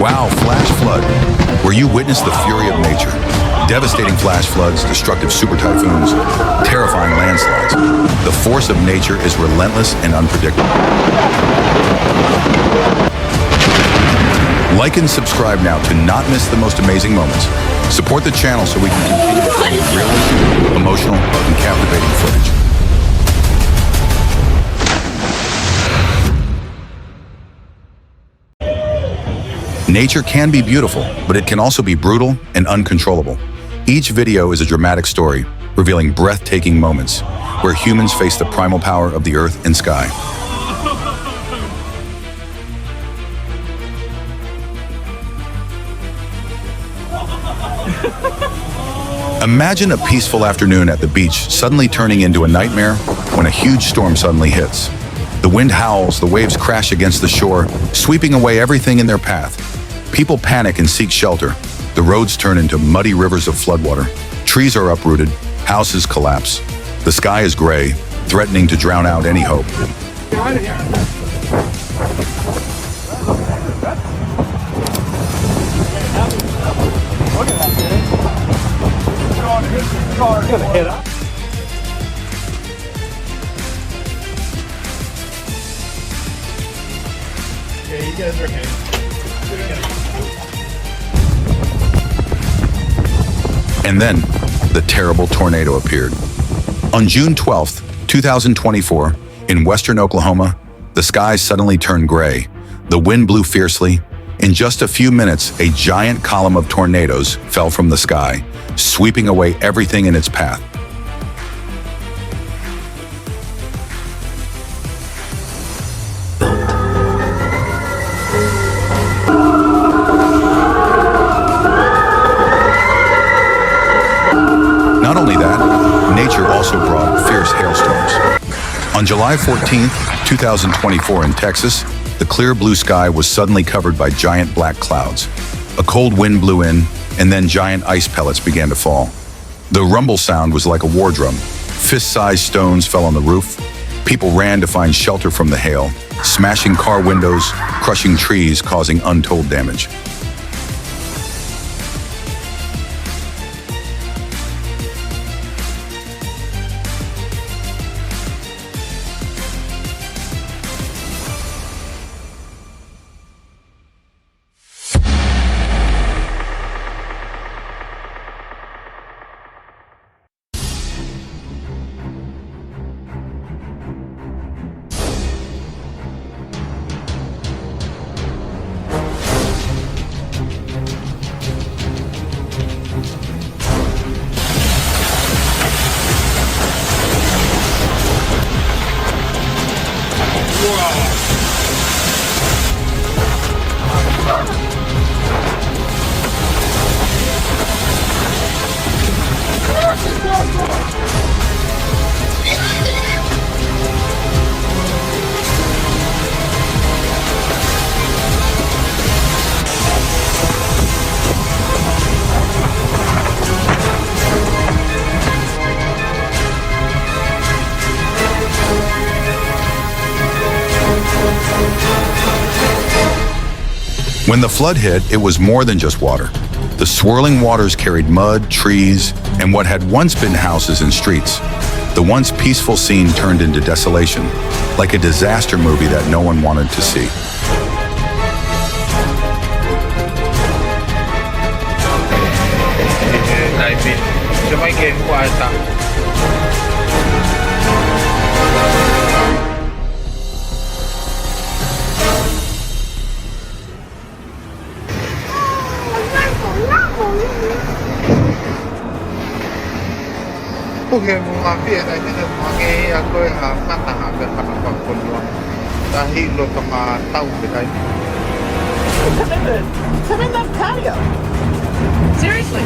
Wow, flash flood, where you witness the fury of nature. Devastating flash floods, destructive super typhoons, terrifying landslides. The force of nature is relentless and unpredictable. Like and subscribe now to not miss the most amazing moments. Support the channel so we can continue to bring you real, emotional, and captivating footage. Nature can be beautiful, but it can also be brutal and uncontrollable. Each video is a dramatic story, revealing breathtaking moments where humans face the primal power of the earth and sky. Imagine a peaceful afternoon at the beach suddenly turning into a nightmare when a huge storm suddenly hits. The wind howls, the waves crash against the shore, sweeping away everything in their path. People panic and seek shelter. The roads turn into muddy rivers of floodwater. Trees are uprooted, houses collapse. The sky is gray, threatening to drown out any hope. Yeah, you guys are okay. And then, the terrible tornado appeared. On June 12th, 2024, in western Oklahoma, the sky suddenly turned gray. The wind blew fiercely. In just a few minutes, a giant column of tornadoes fell from the sky, sweeping away everything in its path. Not only that, nature also brought fierce hailstorms. On July 14th, 2024 in Texas, the clear blue sky was suddenly covered by giant black clouds. A cold wind blew in, and then giant ice pellets began to fall. The rumble sound was like a war drum. Fist-sized stones fell on the roof. People ran to find shelter from the hail, smashing car windows, crushing trees, causing untold damage. When the flood hit, it was more than just water. The swirling waters carried mud, trees, and what had once been houses and streets. The once peaceful scene turned into desolation, like a disaster movie that no one wanted to see. Okay, mungkin ada ni sebagai aku mata agak apa pun dahil lo kama tahu kita. Come in that patio. Seriously.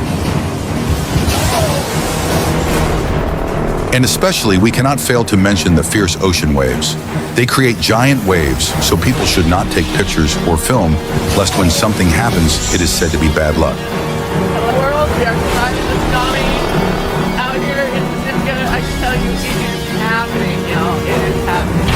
And especially, we cannot fail to mention the fierce ocean waves. They create giant waves, so people should not take pictures or film, lest when something happens, it is said to be bad luck. Hello world, we are surviving the tsunami out here in Pacifica. I can tell you it is happening, y'all. It is happening.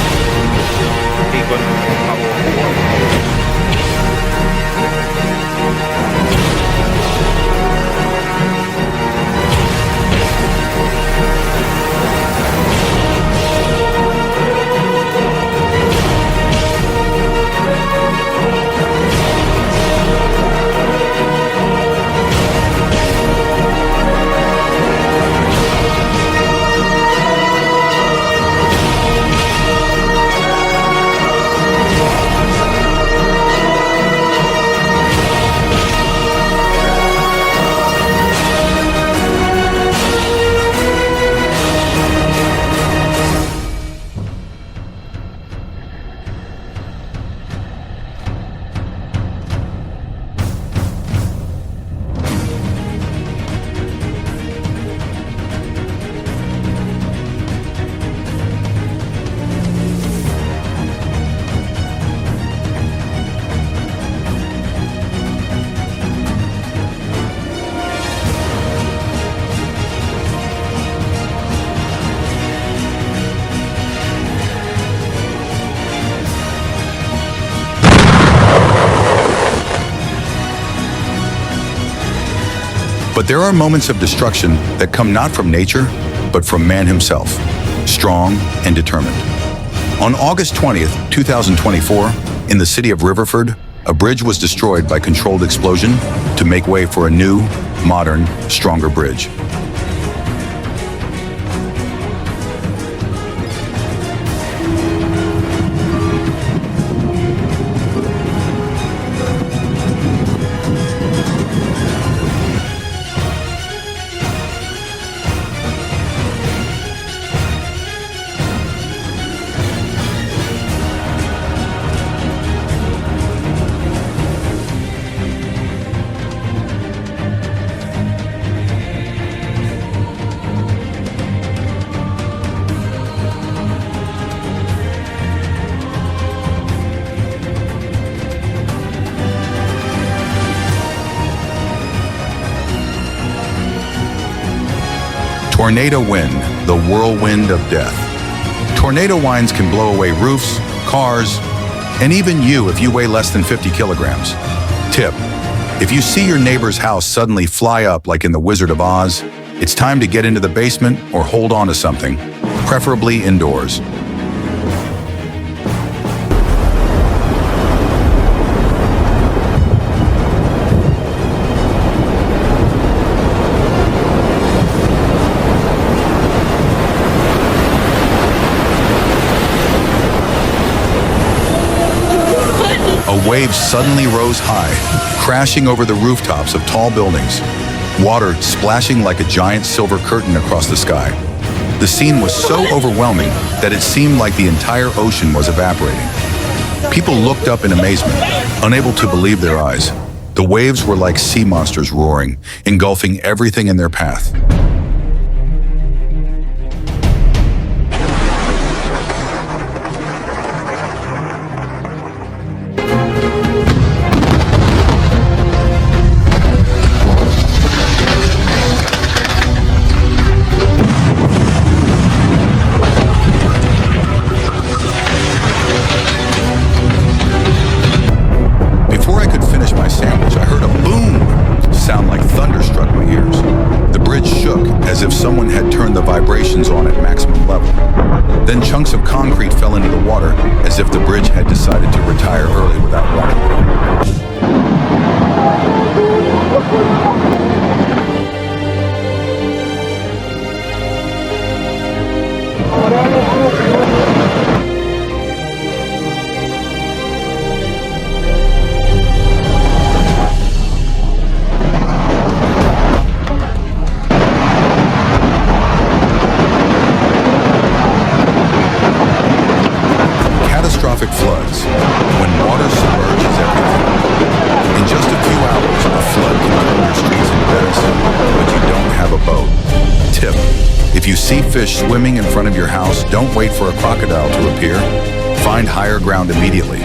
But there are moments of destruction that come not from nature, but from man himself, strong and determined. On August 20th, 2024, in the city of Riverford, a bridge was destroyed by controlled explosion to make way for a new, modern, stronger bridge. Tornado wind, the whirlwind of death. Tornado winds can blow away roofs, cars, and even you if you weigh less than 50 kilograms. Tip: if you see your neighbor's house suddenly fly up like in The Wizard of Oz, it's time to get into the basement or hold on to something, preferably indoors. A wave suddenly rose high, crashing over the rooftops of tall buildings, water splashing like a giant silver curtain across the sky. The scene was so overwhelming that it seemed like the entire ocean was evaporating. People looked up in amazement, unable to believe their eyes. The waves were like sea monsters roaring, engulfing everything in their path. As if someone had turned the vibrations on at maximum level. Then chunks of concrete fell into the water as if the bridge had decided to retire early without warning. Floods, when water submerges everything. In just a few hours, a flood can turn your streets in Venice, but you don't have a boat. Tip: if you see fish swimming in front of your house, don't wait for a crocodile to appear. Find higher ground immediately.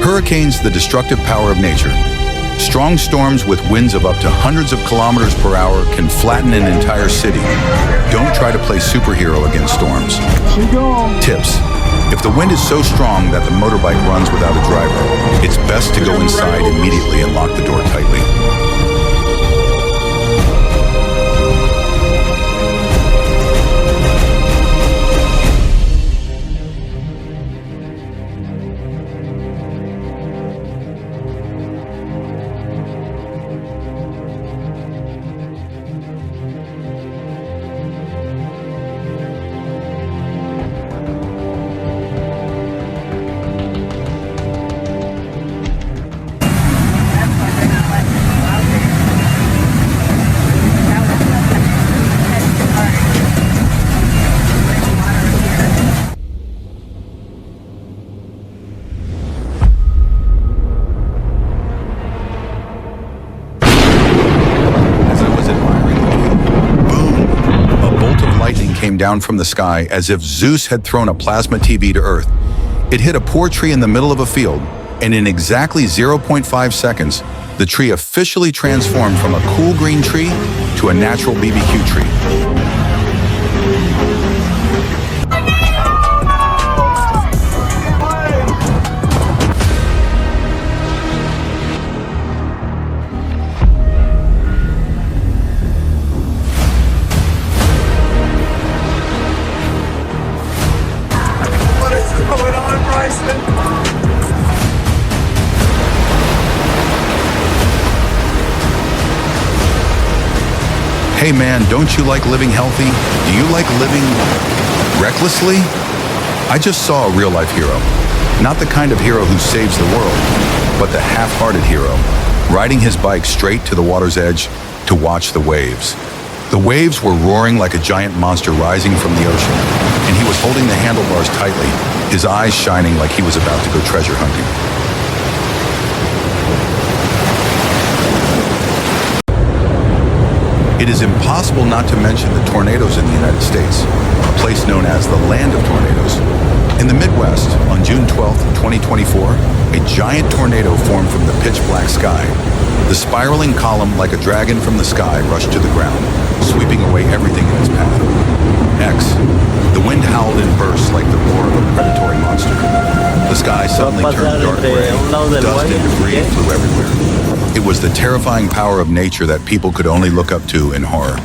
Hurricanes, the destructive power of nature. Strong storms with winds of up to hundreds of kilometers per hour can flatten an entire city. Don't try to play superhero against storms. Tips: if the wind is so strong that the motorbike runs without a driver, it's best to go inside immediately and lock the door tightly. came down from the sky as if Zeus had thrown a plasma TV to Earth. It hit a poor tree in the middle of a field, and in exactly 0.5 seconds, the tree officially transformed from a cool green tree to a natural BBQ tree. Hey man, don't you like living healthy? Do you like living recklessly? I just saw a real-life hero. Not the kind of hero who saves the world, but the half-hearted hero, riding his bike straight to the water's edge to watch the waves. The waves were roaring like a giant monster rising from the ocean, and he was holding the handlebars tightly, his eyes shining like he was about to go treasure hunting. It is impossible not to mention the tornadoes in the United States, a place known as the land of tornadoes. In the Midwest, on June 12, 2024, a giant tornado formed from the pitch-black sky. The spiraling column, like a dragon from the sky, rushed to the ground, sweeping away everything in its path. The wind howled in bursts like the roar of a predatory monster. The sky suddenly turned dark gray, dust and debris flew everywhere. It was the terrifying power of nature that people could only look up to in horror.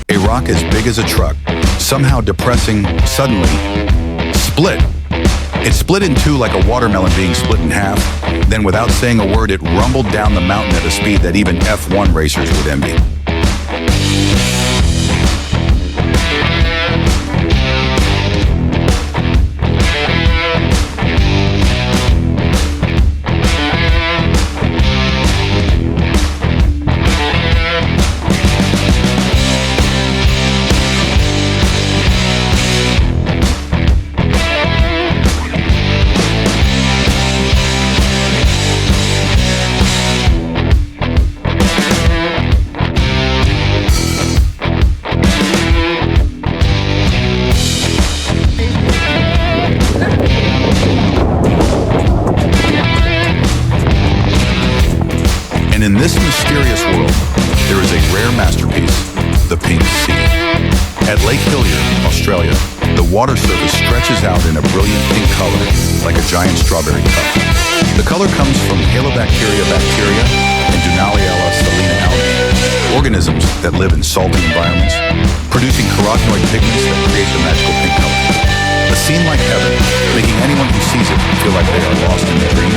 A rock as big as a truck, somehow depressing, suddenly split. It split in two like a watermelon being split in half. Then, without saying a word, it rumbled down the mountain at a speed that even F1 racers would envy. And in this mysterious world, there is a rare masterpiece, the Pink Sea. At Lake Hillier, Australia, the water surface stretches out in a brilliant pink color, like a giant strawberry cup. The color comes from Halobacteria bacteria and Dunaliella salina algae, organisms that live in salty environments, producing carotenoid pigments that create the magical pink color. A scene like heaven, making anyone who sees it feel like they are lost in a dream.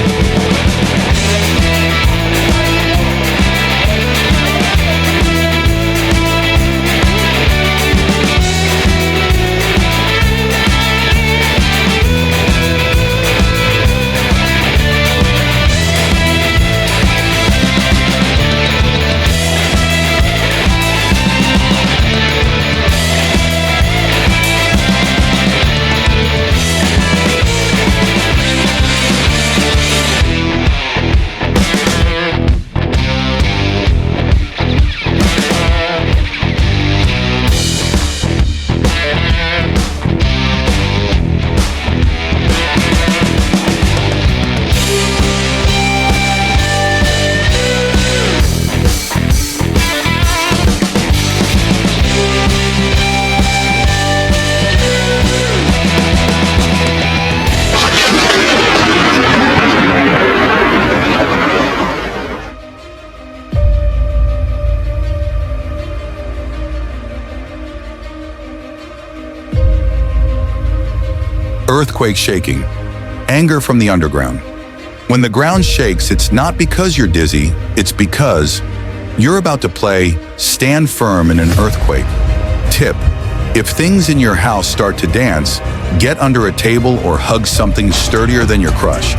Earthquake shaking, anger from the underground. When the ground shakes, it's not because you're dizzy, it's because you're about to play Stand Firm in an Earthquake. Tip: if things in your house start to dance, get under a table or hug something sturdier than your crush.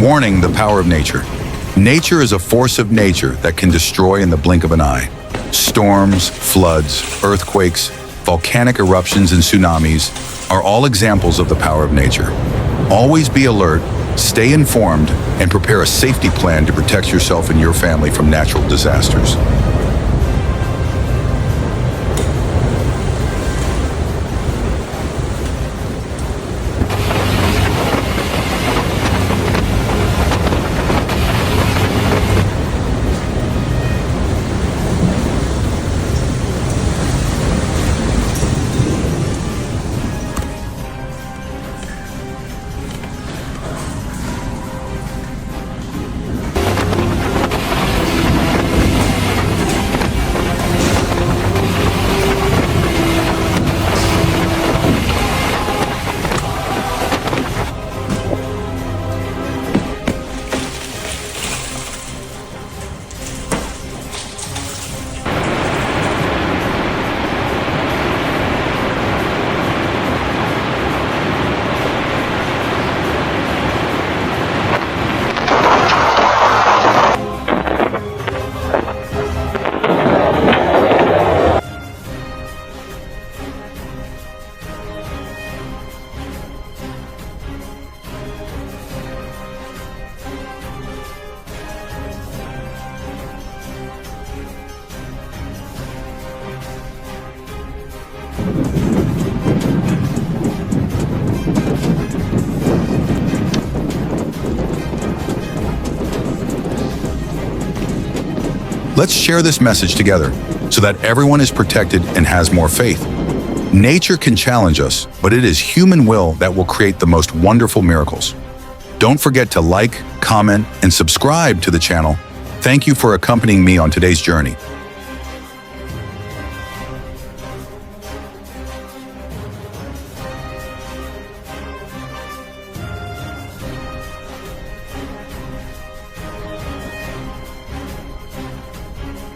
Warning: the power of nature. Nature is a force of nature that can destroy in the blink of an eye. Storms, floods, earthquakes, volcanic eruptions, and tsunamis are all examples of the power of nature. Always be alert, stay informed, and prepare a safety plan to protect yourself and your family from natural disasters. Let's share this message together so that everyone is protected and has more faith. Nature can challenge us, but it is human will that will create the most wonderful miracles. Don't forget to like, comment, and subscribe to the channel. Thank you for accompanying me on today's journey.